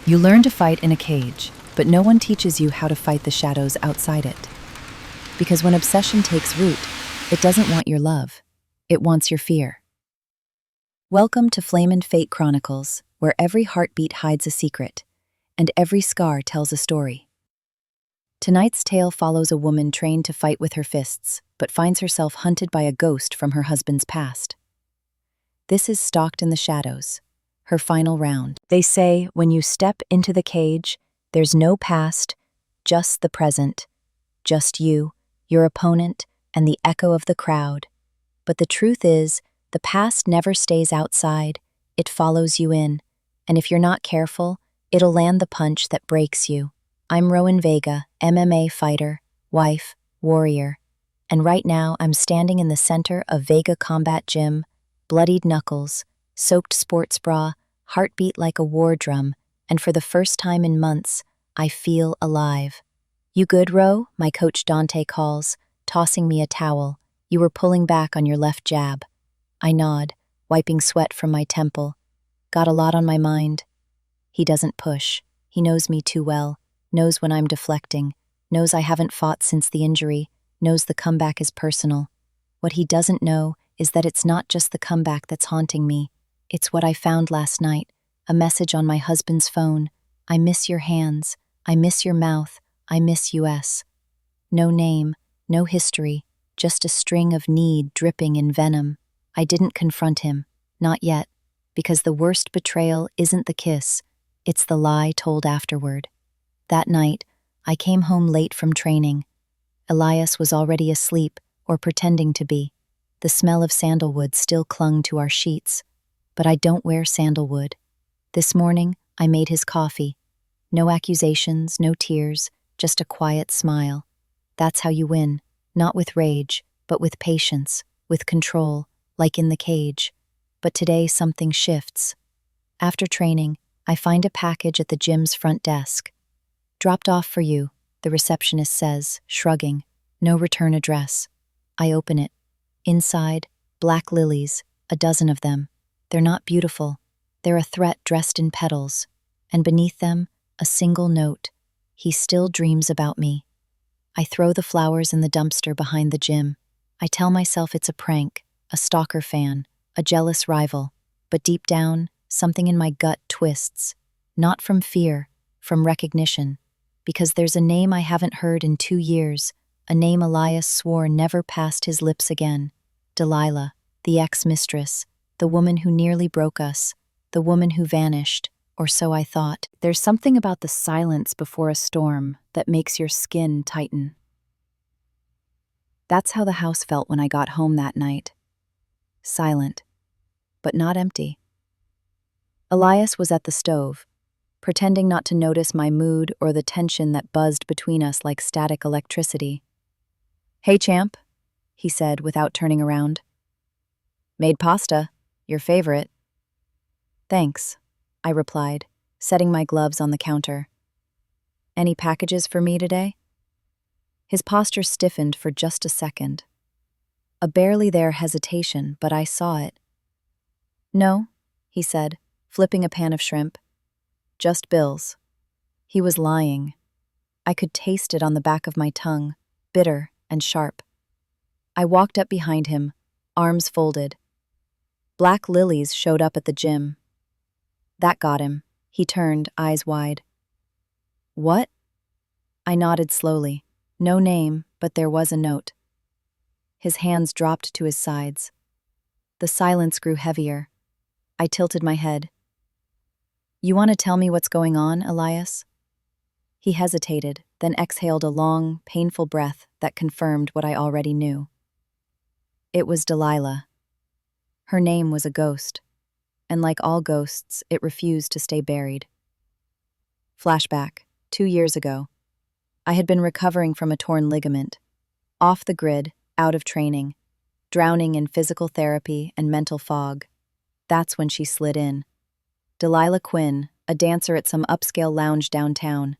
You learn to fight in a cage, but no one teaches you how to fight the shadows outside it. Because when obsession takes root, it doesn't want your love, it wants your fear. Welcome to Flame Fate Chronicles, where every heartbeat hides a secret, and every scar tells a story. Tonight's tale follows a woman trained to fight with her fists, but finds herself hunted by a ghost from her husband's past. This is Stalked in the Shadows, her final round. They say when you step into the cage, there's no past, just the present, just you, your opponent, and the echo of the crowd. But the truth is, the past never stays outside, it follows you in, and if you're not careful, it'll land the punch that breaks you. I'm Rowan Vega, MMA fighter, wife, warrior, and right now I'm standing in the center of Vega Combat Gym, bloodied knuckles, soaked sports bra, heartbeat like a war drum, and for the first time in months, I feel alive. "You good, Ro?" my coach Dante calls, tossing me a towel. "You were pulling back on your left jab." I nod, wiping sweat from my temple. "Got a lot on my mind." He doesn't push. He knows me too well, knows when I'm deflecting, knows I haven't fought since the injury, knows the comeback is personal. What he doesn't know is that it's not just the comeback that's haunting me. It's what I found last night, a message on my husband's phone. "I miss your hands. I miss your mouth. I miss US." No name, no history, just a string of need dripping in venom. I didn't confront him, not yet, because the worst betrayal isn't the kiss, it's the lie told afterward. That night, I came home late from training. Elias was already asleep, or pretending to be. The smell of sandalwood still clung to our sheets, but I don't wear sandalwood. This morning, I made his coffee. No accusations, no tears, just a quiet smile. That's how you win, not with rage, but with patience, with control, like in the cage. But today something shifts. After training, I find a package at the gym's front desk. "Dropped off for you," the receptionist says, shrugging. "No return address." I open it. Inside, black lilies, a dozen of them. They're not beautiful. They're a threat dressed in petals. And beneath them, a single note. "He still dreams about me." I throw the flowers in the dumpster behind the gym. I tell myself it's a prank, a stalker fan, a jealous rival. But deep down, something in my gut twists. Not from fear, from recognition. Because there's a name I haven't heard in 2 years, a name Elias swore never passed his lips again. Delilah, the ex-mistress, the woman who nearly broke us, the woman who vanished, or so I thought. There's something about the silence before a storm that makes your skin tighten. That's how the house felt when I got home that night. Silent, but not empty. Elias was at the stove, pretending not to notice my mood or the tension that buzzed between us like static electricity. "Hey, champ," he said without turning around. "Made pasta, your favorite." "Thanks," I replied, setting my gloves on the counter. "Any packages for me today?" His posture stiffened for just a second. A barely there hesitation, but I saw it. "No," he said, flipping a pan of shrimp. "Just bills." He was lying. I could taste it on the back of my tongue, bitter and sharp. I walked up behind him, arms folded. Black lilies showed up at the gym. That got him. He turned, eyes wide. "What?" I nodded slowly. No name, but there was a note. His hands dropped to his sides. The silence grew heavier. I tilted my head. "You want to tell me what's going on, Elias?" He hesitated, then exhaled a long, painful breath that confirmed what I already knew. It was Delilah. Her name was a ghost, and like all ghosts, it refused to stay buried. Flashback, 2 years ago. I had been recovering from a torn ligament, off the grid, out of training, drowning in physical therapy and mental fog. That's when she slid in. Delilah Quinn, a dancer at some upscale lounge downtown.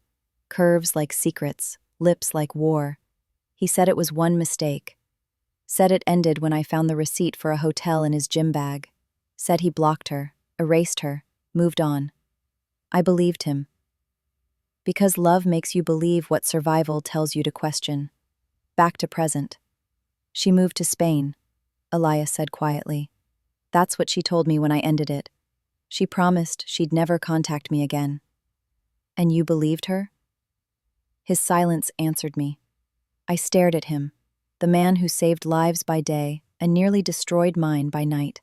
Curves like secrets, lips like war. He said it was one mistake. Said it ended when I found the receipt for a hotel in his gym bag. Said he blocked her, erased her, moved on. I believed him, Because love makes you believe what survival tells you to question. Back to present. She moved to Spain, Elias said quietly. That's what she told me when I ended it. She promised she'd never contact me again. And you believed her? His silence answered me. I stared at him, the man who saved lives by day and nearly destroyed mine by night.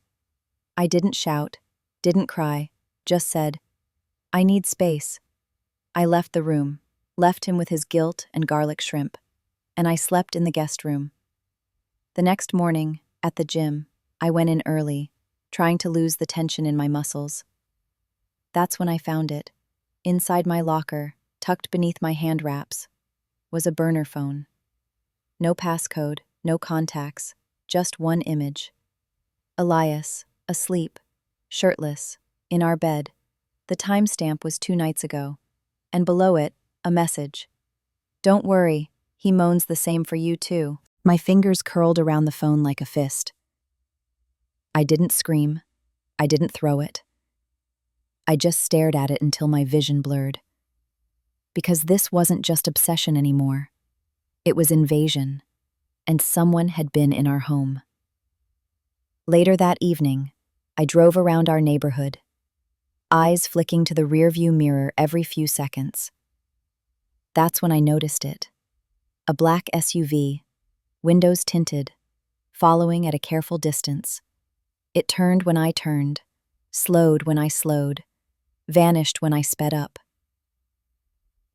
I didn't shout, didn't cry, just said, I need space. I left the room, left him with his guilt and garlic shrimp, and I slept in the guest room. The next morning, at the gym, I went in early, trying to lose the tension in my muscles. That's when I found it. Inside my locker, tucked beneath my hand wraps, was a burner phone. No passcode, no contacts, just one image. Elias, asleep, shirtless, in our bed. The timestamp was 2 nights ago, and below it, a message. Don't worry, he moans the same for you too. My fingers curled around the phone like a fist. I didn't scream. I didn't throw it. I just stared at it until my vision blurred. Because this wasn't just obsession anymore. It was invasion, and someone had been in our home. Later that evening, I drove around our neighborhood, eyes flicking to the rearview mirror every few seconds. That's when I noticed it. A black SUV, windows tinted, following at a careful distance. It turned when I turned, slowed when I slowed, vanished when I sped up.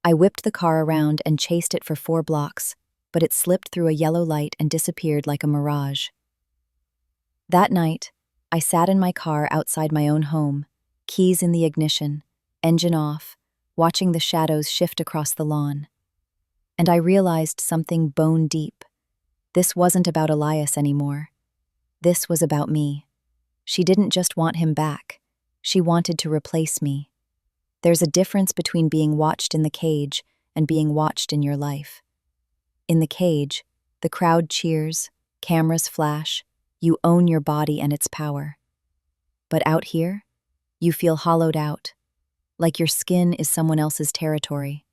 I whipped the car around and chased it for 4 blocks, but it slipped through a yellow light and disappeared like a mirage. That night, I sat in my car outside my own home, keys in the ignition, engine off, watching the shadows shift across the lawn. And I realized something bone deep. This wasn't about Elias anymore. This was about me. She didn't just want him back. She wanted to replace me. There's a difference between being watched in the cage and being watched in your life. In the cage, the crowd cheers, cameras flash, you own your body and its power. But out here, you feel hollowed out, like your skin is someone else's territory.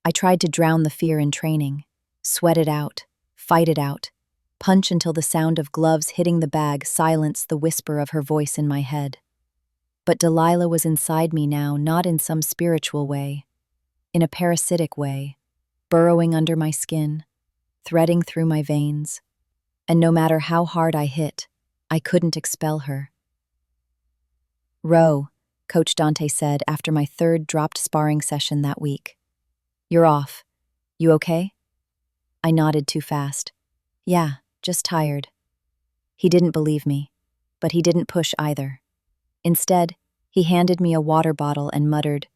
I tried to drown the fear in training, sweat it out, fight it out, punch until the sound of gloves hitting the bag silenced the whisper of her voice in my head. But Delilah was inside me now, not in some spiritual way, in a parasitic way, burrowing under my skin, threading through my veins. And no matter how hard I hit, I couldn't expel her. Row, Coach Dante said after my 3rd dropped sparring session that week. You're off. You okay? I nodded too fast. Yeah, just tired. He didn't believe me, but he didn't push either. Instead, he handed me a water bottle and muttered,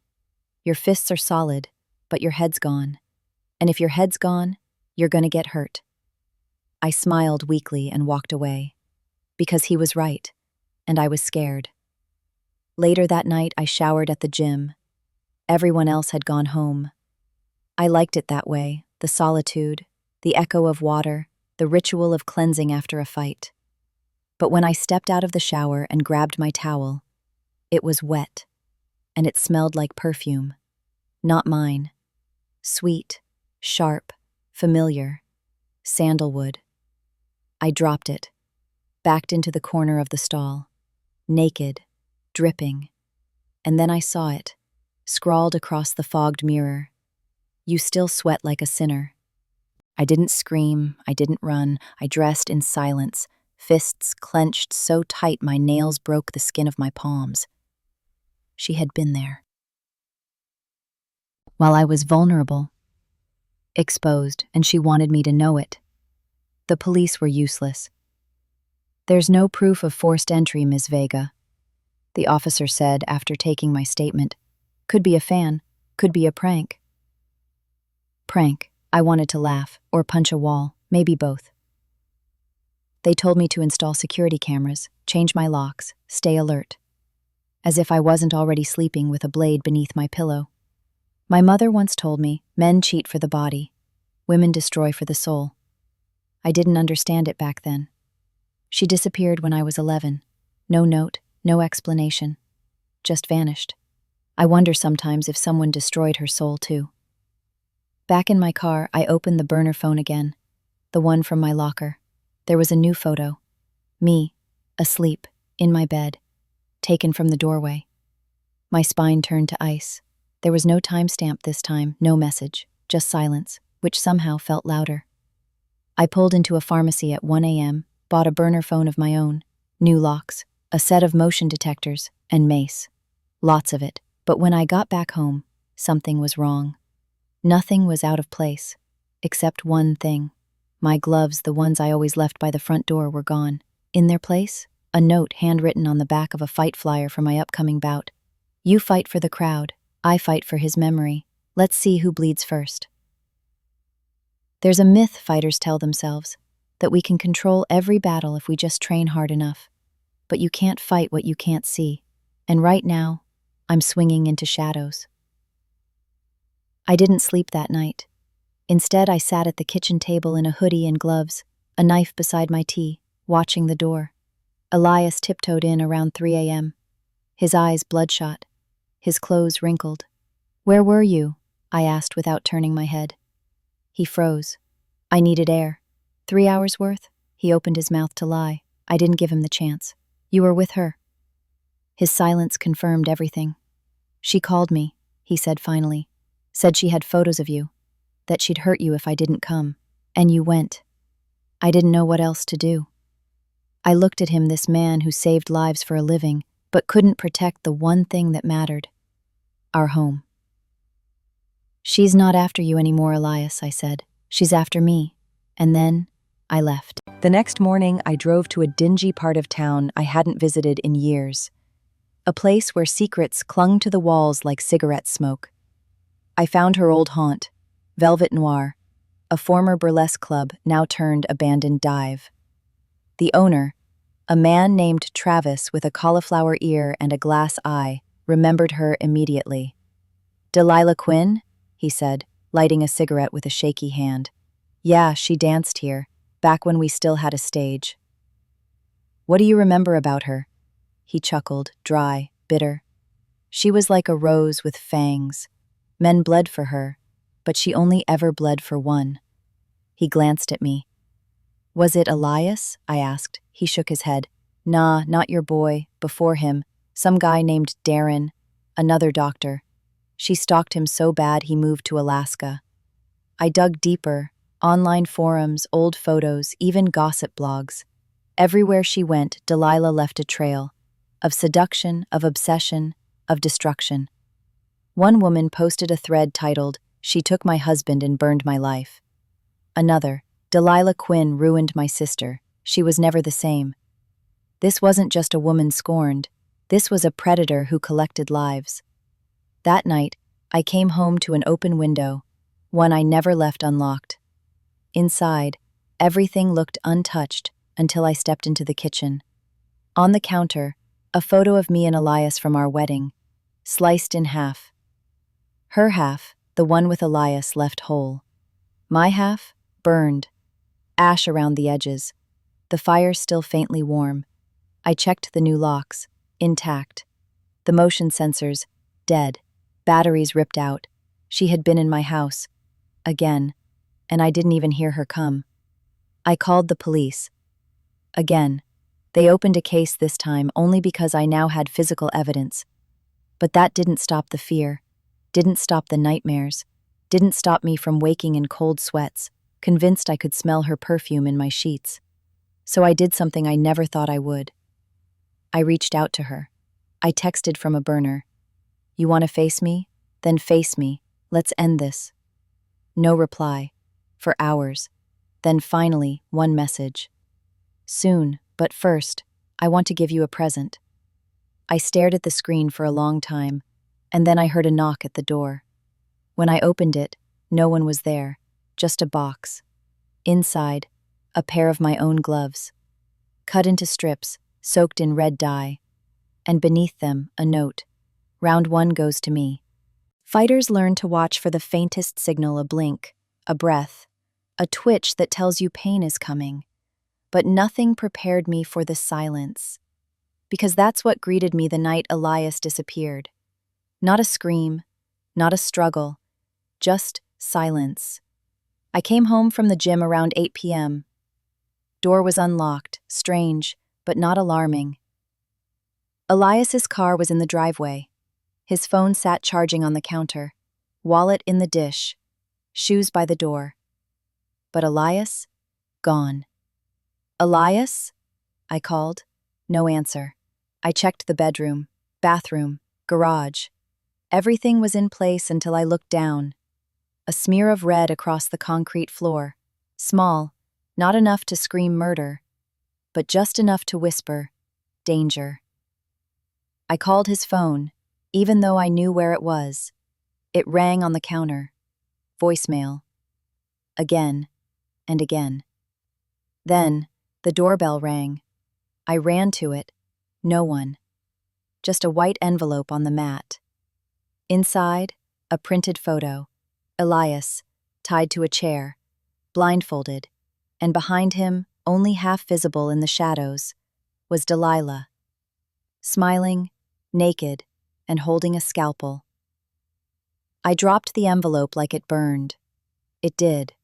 Your fists are solid, but your head's gone. And if your head's gone, you're gonna get hurt. I smiled weakly and walked away. Because he was right, and I was scared. Later that night, I showered at the gym. Everyone else had gone home. I liked it that way, the solitude, the echo of water, the ritual of cleansing after a fight. But when I stepped out of the shower and grabbed my towel, it was wet, and it smelled like perfume. Not mine. Sweet, sharp, familiar. Sandalwood. I dropped it, backed into the corner of the stall, naked, dripping. And then I saw it, scrawled across the fogged mirror. You still sweat like a sinner. I didn't scream, I didn't run, I dressed in silence, fists clenched so tight my nails broke the skin of my palms. She had been there. While I was vulnerable, exposed, and she wanted me to know it. The police were useless. There's no proof of forced entry, Ms. Vega, the officer said after taking my statement. Could be a fan, could be a prank. Prank. I wanted to laugh, or punch a wall, maybe both. They told me to install security cameras, change my locks, stay alert. As if I wasn't already sleeping with a blade beneath my pillow. My mother once told me, men cheat for the body, women destroy for the soul. I didn't understand it back then. She disappeared when I was 11. No note, no explanation. Just vanished. I wonder sometimes if someone destroyed her soul too. Back in my car, I opened the burner phone again, the one from my locker. There was a new photo. Me, asleep, in my bed, taken from the doorway. My spine turned to ice. There was no timestamp this time, no message, just silence, which somehow felt louder. I pulled into a pharmacy at 1 a.m., bought a burner phone of my own, new locks, a set of motion detectors, and mace. Lots of it, but when I got back home, something was wrong. Nothing was out of place, except one thing. My gloves, the ones I always left by the front door, were gone. In their place, a note handwritten on the back of a fight flyer for my upcoming bout. You fight for the crowd, I fight for his memory. Let's see who bleeds first. There's a myth fighters tell themselves, that we can control every battle if we just train hard enough. But you can't fight what you can't see. And right now, I'm swinging into shadows. I didn't sleep that night. Instead, I sat at the kitchen table in a hoodie and gloves, a knife beside my tea, watching the door. Elias tiptoed in around 3 a.m., his eyes bloodshot, his clothes wrinkled. "Where were you?" I asked without turning my head. He froze. I needed air. 3 hours worth? He opened his mouth to lie. I didn't give him the chance. You were with her. His silence confirmed everything. She called me, he said finally. Said she had photos of you, that she'd hurt you if I didn't come. And you went. I didn't know what else to do. I looked at him, this man who saved lives for a living, but couldn't protect the one thing that mattered. Our home. She's not after you anymore, Elias, I said. She's after me. And then I left. The next morning, I drove to a dingy part of town I hadn't visited in years. A place where secrets clung to the walls like cigarette smoke. I found her old haunt, Velvet Noir, a former burlesque club now turned abandoned dive. The owner, a man named Travis with a cauliflower ear and a glass eye, remembered her immediately. "Delilah Quinn?" he said, lighting a cigarette with a shaky hand. "Yeah, she danced here, back when we still had a stage." "What do you remember about her?" He chuckled, dry, bitter. "She was like a rose with fangs. Men bled for her, but she only ever bled for one." He glanced at me. "Was it Elias?" I asked. He shook his head. "Nah, not your boy. Before him, some guy named Darren, another doctor. She stalked him so bad he moved to Alaska." I dug deeper, online forums, old photos, even gossip blogs. Everywhere she went, Delilah left a trail, of seduction, of obsession, of destruction. One woman posted a thread titled, "She took my husband and burned my life." Another, "Delilah Quinn ruined my sister. She was never the same." This wasn't just a woman scorned. This was a predator who collected lives. That night, I came home to an open window, one I never left unlocked. Inside, everything looked untouched until I stepped into the kitchen. On the counter, a photo of me and Elias from our wedding, sliced in half. Her half, the one with Elias, left whole. My half, burned. Ash around the edges. The fire still faintly warm. I checked the new locks, intact. The motion sensors, dead. Batteries ripped out. She had been in my house. Again. And I didn't even hear her come. I called the police. Again. They opened a case this time only because I now had physical evidence. But that didn't stop the fear. Didn't stop the nightmares, didn't stop me from waking in cold sweats, convinced I could smell her perfume in my sheets. So I did something I never thought I would. I reached out to her. I texted from a burner. "You want to face me? Then face me. Let's end this." No reply. For hours. Then finally, one message. "Soon, but first, I want to give you a present." I stared at the screen for a long time, and then I heard a knock at the door. When I opened it, no one was there, just a box. Inside, a pair of my own gloves, cut into strips, soaked in red dye, and beneath them, a note. "Round 1 goes to me." Fighters learn to watch for the faintest signal, a blink, a breath, a twitch that tells you pain is coming. But nothing prepared me for the silence, because that's what greeted me the night Elias disappeared. Not a scream, not a struggle, just Silence. I came home from the gym around 8 p.m. Door was unlocked, strange, but not alarming. Elias's car was in the driveway. His phone sat charging on the counter, wallet in the dish, shoes by the door. But Elias? Gone. Elias? I called. No answer. I checked the bedroom, bathroom, garage. Everything was in place until I looked down. A smear of red across the concrete floor. Small, not enough to scream murder, but just enough to whisper, danger. I called his phone, even though I knew where it was. It rang on the counter. Voicemail. Again and again. Then, the doorbell rang. I ran to it. No one. Just a white envelope on the mat. Inside, a printed photo. Elias, tied to a chair, blindfolded, and behind him, only half visible in the shadows, was Delilah. Smiling, naked, and holding a scalpel. I dropped the envelope like it burned. It did.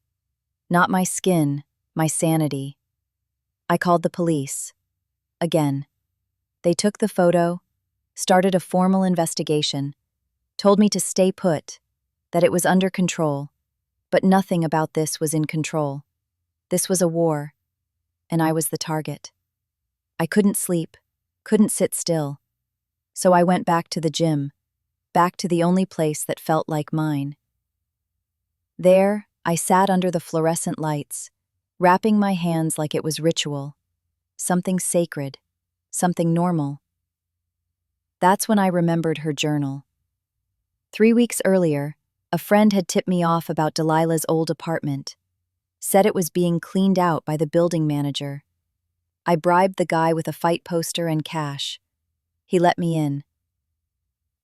Not my skin, my sanity. I called the police. Again. They took the photo, started a formal investigation, told me to stay put, that it was under control, but nothing about this was in control. This was a war, and I was the target. I couldn't sleep, couldn't sit still. So I went back to the gym, back to the only place that felt like mine. There, I sat under the fluorescent lights, wrapping my hands like it was ritual, something sacred, something normal. That's when I remembered her journal. 3 weeks earlier, a friend had tipped me off about Delilah's old apartment, said it was being cleaned out by the building manager. I bribed the guy with a fight poster and cash. He let me in.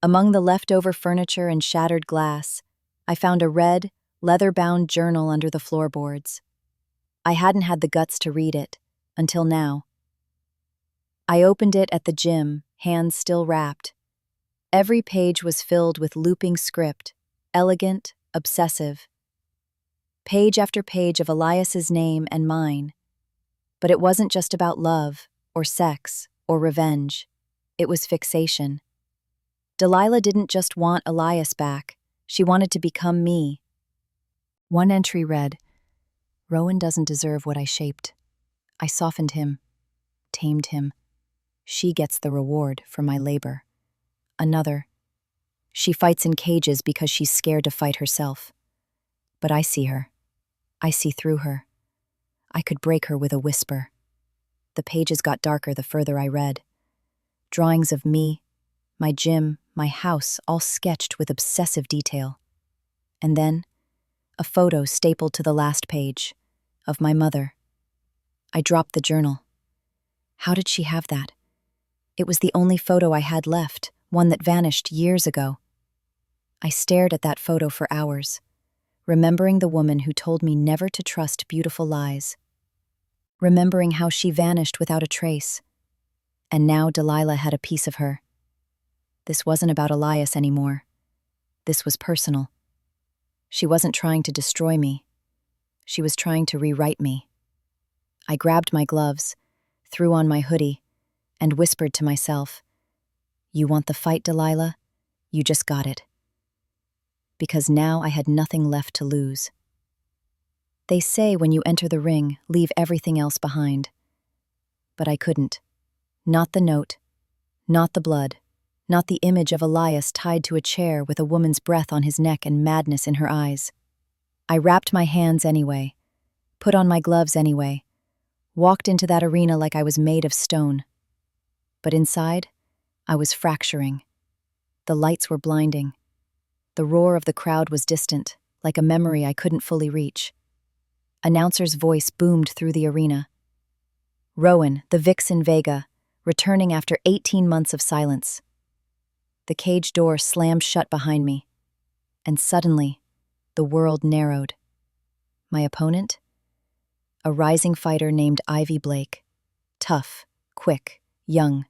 Among the leftover furniture and shattered glass, I found a red, leather-bound journal under the floorboards. I hadn't had the guts to read it, until now. I opened it at the gym, hands still wrapped. Every page was filled with looping script, elegant, obsessive. Page after page of Elias's name and mine. But it wasn't just about love, or sex, or revenge. It was fixation. Delilah didn't just want Elias back. She wanted to become me. One entry read, "Rowan doesn't deserve what I shaped. I softened him, tamed him. She gets the reward for my labor." Another, "She fights in cages because she's scared to fight herself. But I see her. I see through her. I could break her with a whisper." The pages got darker the further I read. Drawings of me, my gym, my house, all sketched with obsessive detail. And then, a photo stapled to the last page, of my mother. I dropped the journal. How did she have that? It was the only photo I had left, one that vanished years ago. I stared at that photo for hours, remembering the woman who told me never to trust beautiful lies. Remembering how she vanished without a trace. And now Delilah had a piece of her. This wasn't about Elias anymore. This was personal. She wasn't trying to destroy me. She was trying to rewrite me. I grabbed my gloves, threw on my hoodie, and whispered to myself, "You want the fight, Delilah? You just got it." Because now I had nothing left to lose. They say when you enter the ring, leave everything else behind. But I couldn't. Not the note, not the blood, not the image of Elias tied to a chair with a woman's breath on his neck and madness in her eyes. I wrapped my hands anyway, put on my gloves anyway, walked into that arena like I was made of stone. But inside, I was fracturing. The lights were blinding. The roar of the crowd was distant, like a memory I couldn't fully reach. Announcer's voice boomed through the arena. Rowan, the Vixen Vega, returning after 18 months of silence. The cage door slammed shut behind me, and suddenly, the world narrowed. My opponent? A rising fighter named Ivy Blake. Tough, quick, young.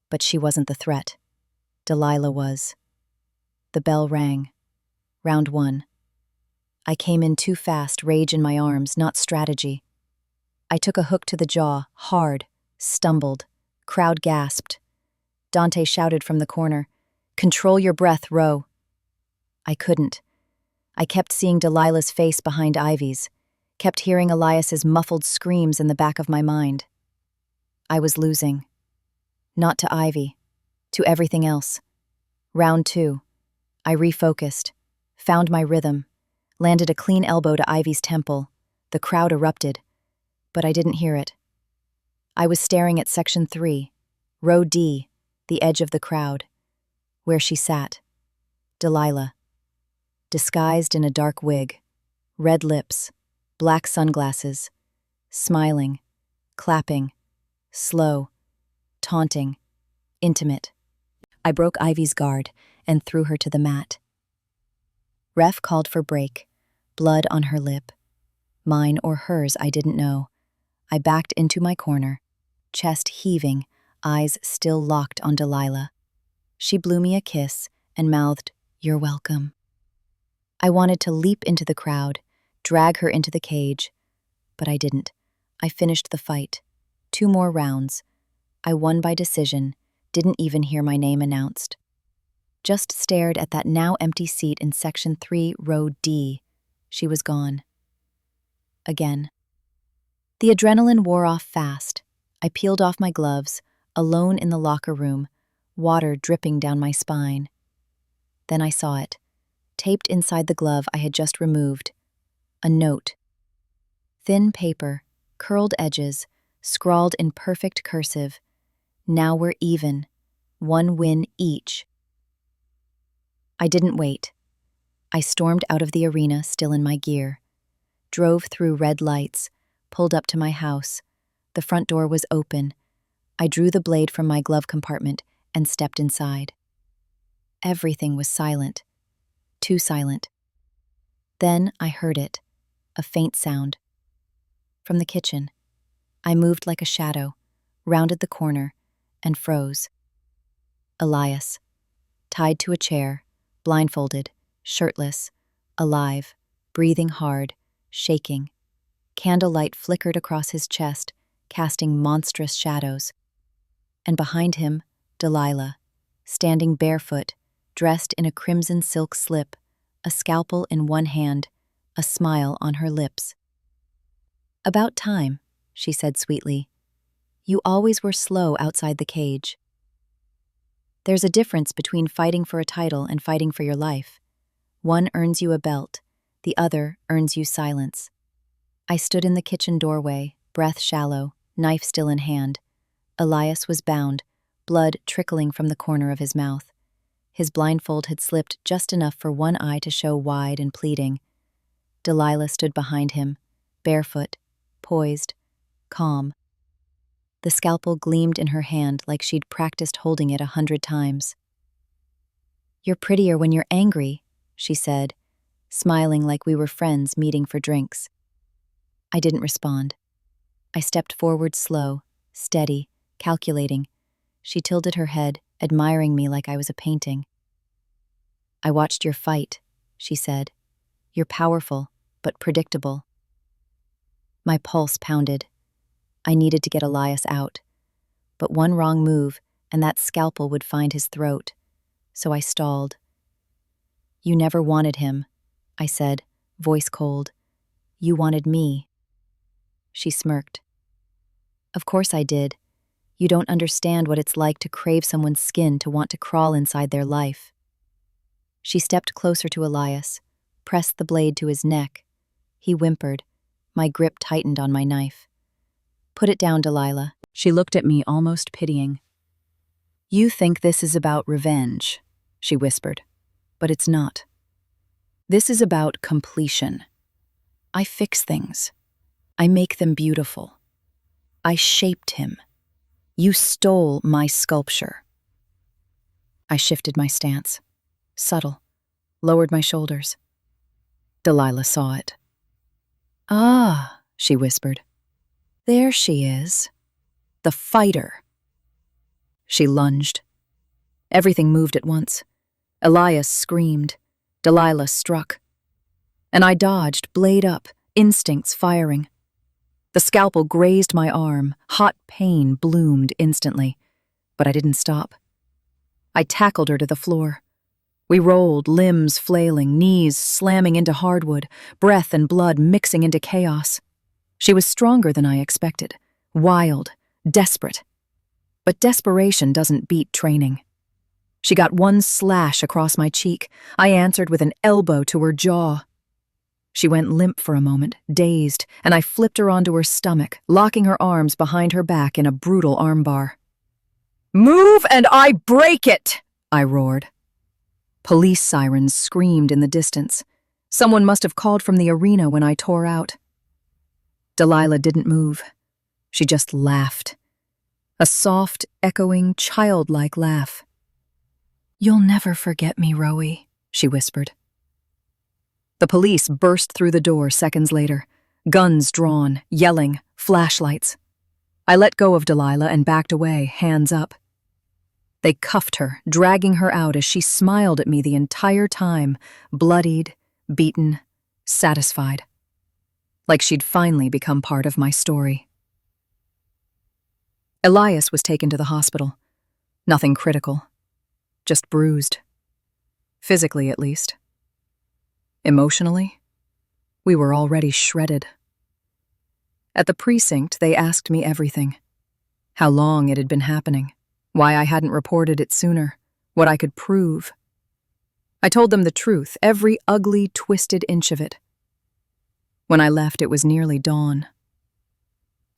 But she wasn't the threat. Delilah was. The bell rang. Round 1. I came in too fast, rage in my arms, not strategy. I took a hook to the jaw, hard, stumbled. Crowd gasped. Dante shouted from the corner, "Control your breath, Ro." I couldn't. I kept seeing Delilah's face behind Ivy's, kept hearing Elias's muffled screams in the back of my mind. I was losing. Not to Ivy, to everything else. Round 2. I refocused, found my rhythm, landed a clean elbow to Ivy's temple. The crowd erupted, but I didn't hear it. I was staring at Section 3, Row D, the edge of the crowd, where she sat. Delilah, disguised in a dark wig, red lips, black sunglasses, smiling, clapping, slow, taunting, intimate. I broke Ivy's guard and threw her to the mat. Ref called for break, blood on her lip. Mine or hers, I didn't know. I backed into my corner, chest heaving, eyes still locked on Delilah. She blew me a kiss and mouthed, "You're welcome." I wanted to leap into the crowd, drag her into the cage, but I didn't. I finished the fight. 2 more rounds. I won by decision, didn't even hear my name announced. Just stared at that now empty seat in Section 3, Row D. She was gone. Again. The adrenaline wore off fast. I peeled off my gloves, alone in the locker room, water dripping down my spine. Then I saw it, taped inside the glove I had just removed. A note. Thin paper, curled edges, scrawled in perfect cursive. "Now we're even. 1 win each." I didn't wait. I stormed out of the arena, still in my gear. Drove through red lights, pulled up to my house. The front door was open. I drew the blade from my glove compartment and stepped inside. Everything was silent. Too silent. Then I heard it, a faint sound. From the kitchen. I moved like a shadow, rounded the corner, and froze. Elias, tied to a chair, blindfolded, shirtless, alive, breathing hard, shaking. Candlelight flickered across his chest, casting monstrous shadows. And behind him, Delilah, standing barefoot, dressed in a crimson silk slip, a scalpel in one hand, a smile on her lips. "About time," she said sweetly. "You always were slow outside the cage." There's a difference between fighting for a title and fighting for your life. One earns you a belt, the other earns you silence. I stood in the kitchen doorway, breath shallow, knife still in hand. Elias was bound, blood trickling from the corner of his mouth. His blindfold had slipped just enough for one eye to show wide and pleading. Delilah stood behind him, barefoot, poised, calm. The scalpel gleamed in her hand like she'd practiced holding it 100 times. "You're prettier when you're angry," she said, smiling like we were friends meeting for drinks. I didn't respond. I stepped forward slow, steady, calculating. She tilted her head, admiring me like I was a painting. "I watched your fight," she said. "You're powerful, but predictable." My pulse pounded. I needed to get Elias out. But one wrong move, and that scalpel would find his throat. So I stalled. "You never wanted him," I said, voice cold. "You wanted me." She smirked. "Of course I did. You don't understand what it's like to crave someone's skin, to want to crawl inside their life." She stepped closer to Elias, pressed the blade to his neck. He whimpered. My grip tightened on my knife. "Put it down, Delilah." She looked at me, almost pitying. "You think this is about revenge," she whispered, "but it's not. This is about completion. I fix things. I make them beautiful. I shaped him. You stole my sculpture." I shifted my stance, subtle, lowered my shoulders. Delilah saw it. "Ah," she whispered. "There she is. The fighter." She lunged. Everything moved at once. Elias screamed. Delilah struck. and I dodged, blade up, instincts firing. The scalpel grazed my arm, hot pain bloomed instantly, but I didn't stop. I tackled her to the floor. We rolled, limbs flailing, knees slamming into hardwood, breath and blood mixing into chaos. She was stronger than I expected, wild, desperate. But desperation doesn't beat training. She got one slash across my cheek. I answered with an elbow to her jaw. She went limp for a moment, dazed, and I flipped her onto her stomach, locking her arms behind her back in a brutal armbar. "Move and I break it!" I roared. Police sirens screamed in the distance. Someone must have called from the arena when I tore out. Delilah didn't move. She just laughed. A soft, echoing, childlike laugh. "You'll never forget me, Rowie," she whispered. The police burst through the door seconds later, guns drawn, yelling, flashlights. I let go of Delilah and backed away, hands up. They cuffed her, dragging her out as she smiled at me the entire time, bloodied, beaten, satisfied. Like she'd finally become part of my story. Elias was taken to the hospital. Nothing critical. Just bruised. Physically, at least. Emotionally, we were already shredded. At the precinct, they asked me everything. How long it had been happening, why I hadn't reported it sooner, what I could prove. I told them the truth, every ugly, twisted inch of it. When I left, it was nearly dawn.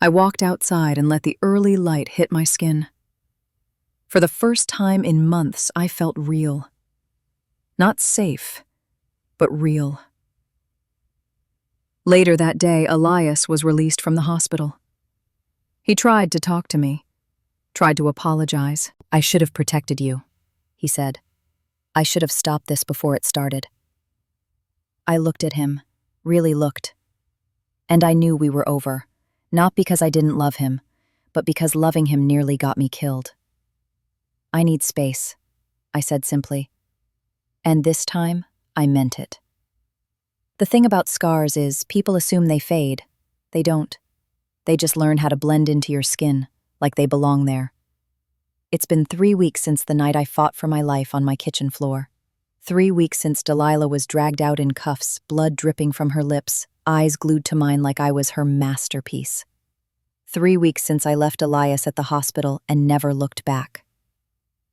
I walked outside and let the early light hit my skin. For the first time in months, I felt real. Not safe, but real. Later that day, Elias was released from the hospital. He tried to talk to me, tried to apologize. "I should have protected you," he said. "I should have stopped this before it started." I looked at him, really looked. And I knew we were over, not because I didn't love him, but because loving him nearly got me killed. "I need space," I said simply. And this time, I meant it. The thing about scars is people assume they fade. They don't. They just learn how to blend into your skin, like they belong there. It's been 3 weeks since the night I fought for my life on my kitchen floor. 3 weeks since Delilah was dragged out in cuffs, blood dripping from her lips, eyes glued to mine like I was her masterpiece. 3 weeks since I left Elias at the hospital and never looked back.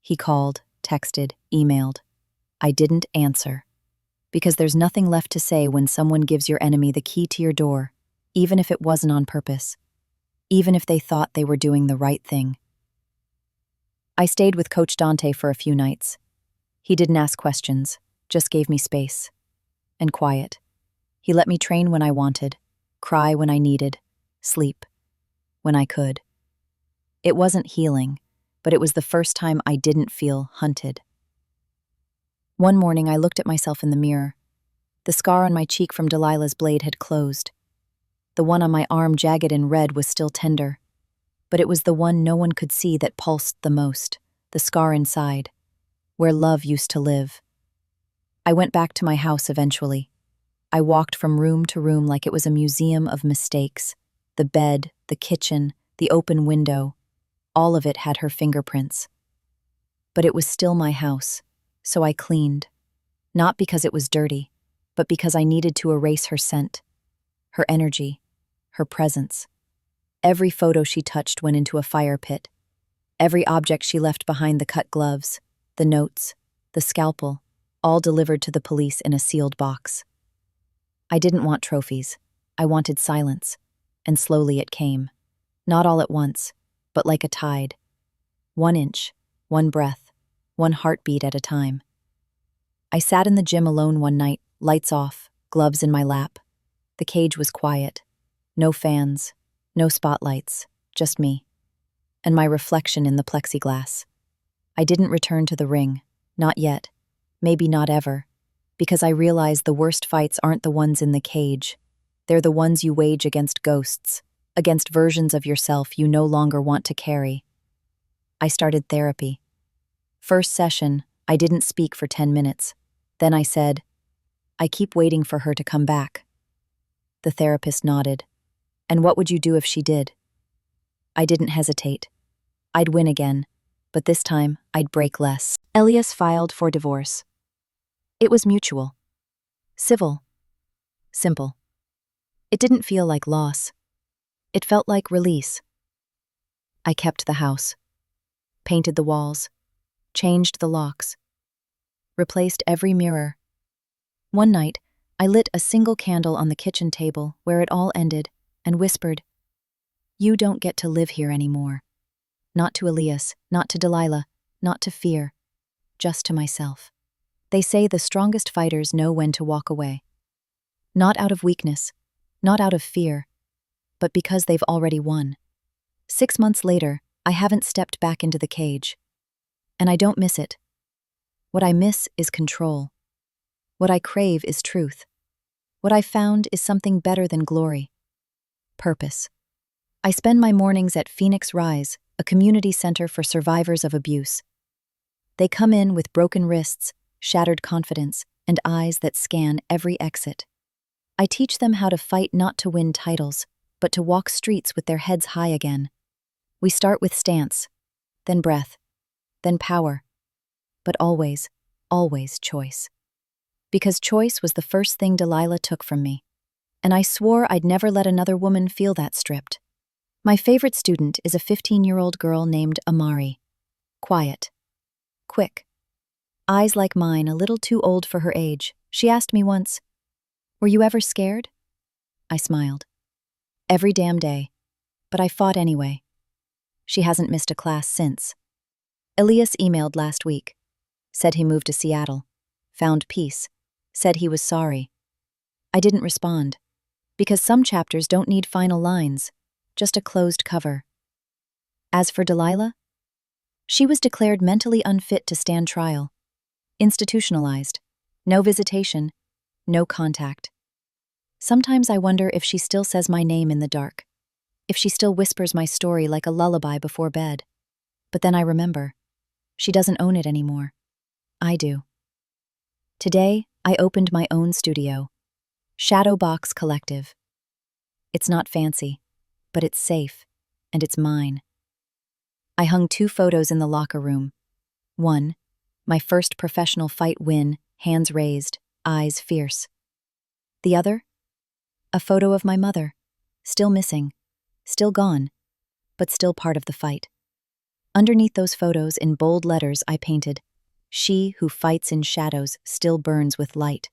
He called, texted, emailed. I didn't answer. Because there's nothing left to say when someone gives your enemy the key to your door, even if it wasn't on purpose, even if they thought they were doing the right thing. I stayed with Coach Dante for a few nights. He didn't ask questions, just gave me space. And quiet. He let me train when I wanted, cry when I needed, sleep when I could. It wasn't healing, but it was the first time I didn't feel hunted. One morning I looked at myself in the mirror. The scar on my cheek from Delilah's blade had closed. The one on my arm, jagged and red, was still tender. But it was the one no one could see that pulsed the most, the scar inside, where love used to live. I went back to my house eventually. I walked from room to room like it was a museum of mistakes. The bed, the kitchen, the open window, all of it had her fingerprints. But it was still my house. So I cleaned, not because it was dirty, but because I needed to erase her scent, her energy, her presence. Every photo she touched went into a fire pit. Every object she left behind, the cut gloves, the notes, the scalpel, all delivered to the police in a sealed box. I didn't want trophies. I wanted silence, and slowly it came. Not all at once, but like a tide. 1 inch, 1 breath. 1 heartbeat at a time. I sat in the gym alone one night, lights off, gloves in my lap. The cage was quiet. No fans, no spotlights, just me. And my reflection in the plexiglass. I didn't return to the ring, not yet, maybe not ever, because I realized the worst fights aren't the ones in the cage. They're the ones you wage against ghosts, against versions of yourself you no longer want to carry. I started therapy. First session, I didn't speak for 10 minutes. Then I said, I keep waiting for her to come back. The therapist nodded. And what would you do if she did? I didn't hesitate. I'd win again, but this time I'd break less. Elias filed for divorce. It was mutual. Civil. Simple. It didn't feel like loss. It felt like release. I kept the house. Painted the walls. Changed the locks. Replaced every mirror. One night, I lit a single candle on the kitchen table where it all ended and whispered, "You don't get to live here anymore. Not to Elias, not to Delilah, not to fear, just to myself." They say the strongest fighters know when to walk away. Not out of weakness, not out of fear, but because they've already won. 6 months later, I haven't stepped back into the cage. And I don't miss it. What I miss is control. What I crave is truth. What I found is something better than glory. Purpose. I spend my mornings at Phoenix Rise, a community center for survivors of abuse. They come in with broken wrists, shattered confidence, and eyes that scan every exit. I teach them how to fight not to win titles, but to walk streets with their heads high again. We start with stance, then breath, then power, but always, always choice. Because choice was the first thing Delilah took from me, and I swore I'd never let another woman feel that stripped. My favorite student is a 15-year-old girl named Amari. Quiet. Quick. Eyes like mine, a little too old for her age. She asked me once, "Were you ever scared?" I smiled. Every damn day. But I fought anyway. She hasn't missed a class since. Elias emailed last week. Said he moved to Seattle. Found peace. Said he was sorry. I didn't respond. Because some chapters don't need final lines. Just a closed cover. As for Delilah, she was declared mentally unfit to stand trial. Institutionalized. No visitation. No contact. Sometimes I wonder if she still says my name in the dark. If she still whispers my story like a lullaby before bed. But then I remember. She doesn't own it anymore. I do. Today, I opened my own studio. Shadowbox Collective. It's not fancy, but it's safe, and it's mine. I hung 2 photos in the locker room. One, my first professional fight win, hands raised, eyes fierce. The other, a photo of my mother, still missing, still gone, but still part of the fight. Underneath those photos in bold letters I painted, "She who fights in shadows still burns with light."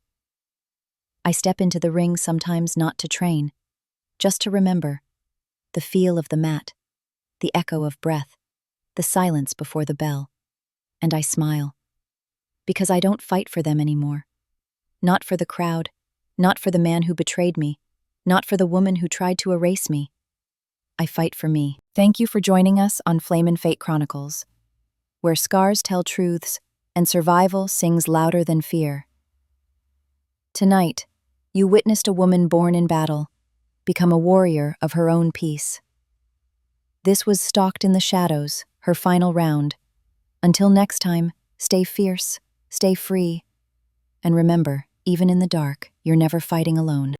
I step into the ring sometimes not to train, just to remember. The feel of the mat, the echo of breath, the silence before the bell. And I smile. Because I don't fight for them anymore. Not for the crowd, not for the man who betrayed me, not for the woman who tried to erase me. I fight for me. Thank you for joining us on Flame Fate Chronicles, where scars tell truths and survival sings louder than fear. Tonight, you witnessed a woman born in battle, become a warrior of her own peace. This was Stalked in the Shadows, her final round. Until next time, stay fierce, stay free, and remember, even in the dark, you're never fighting alone.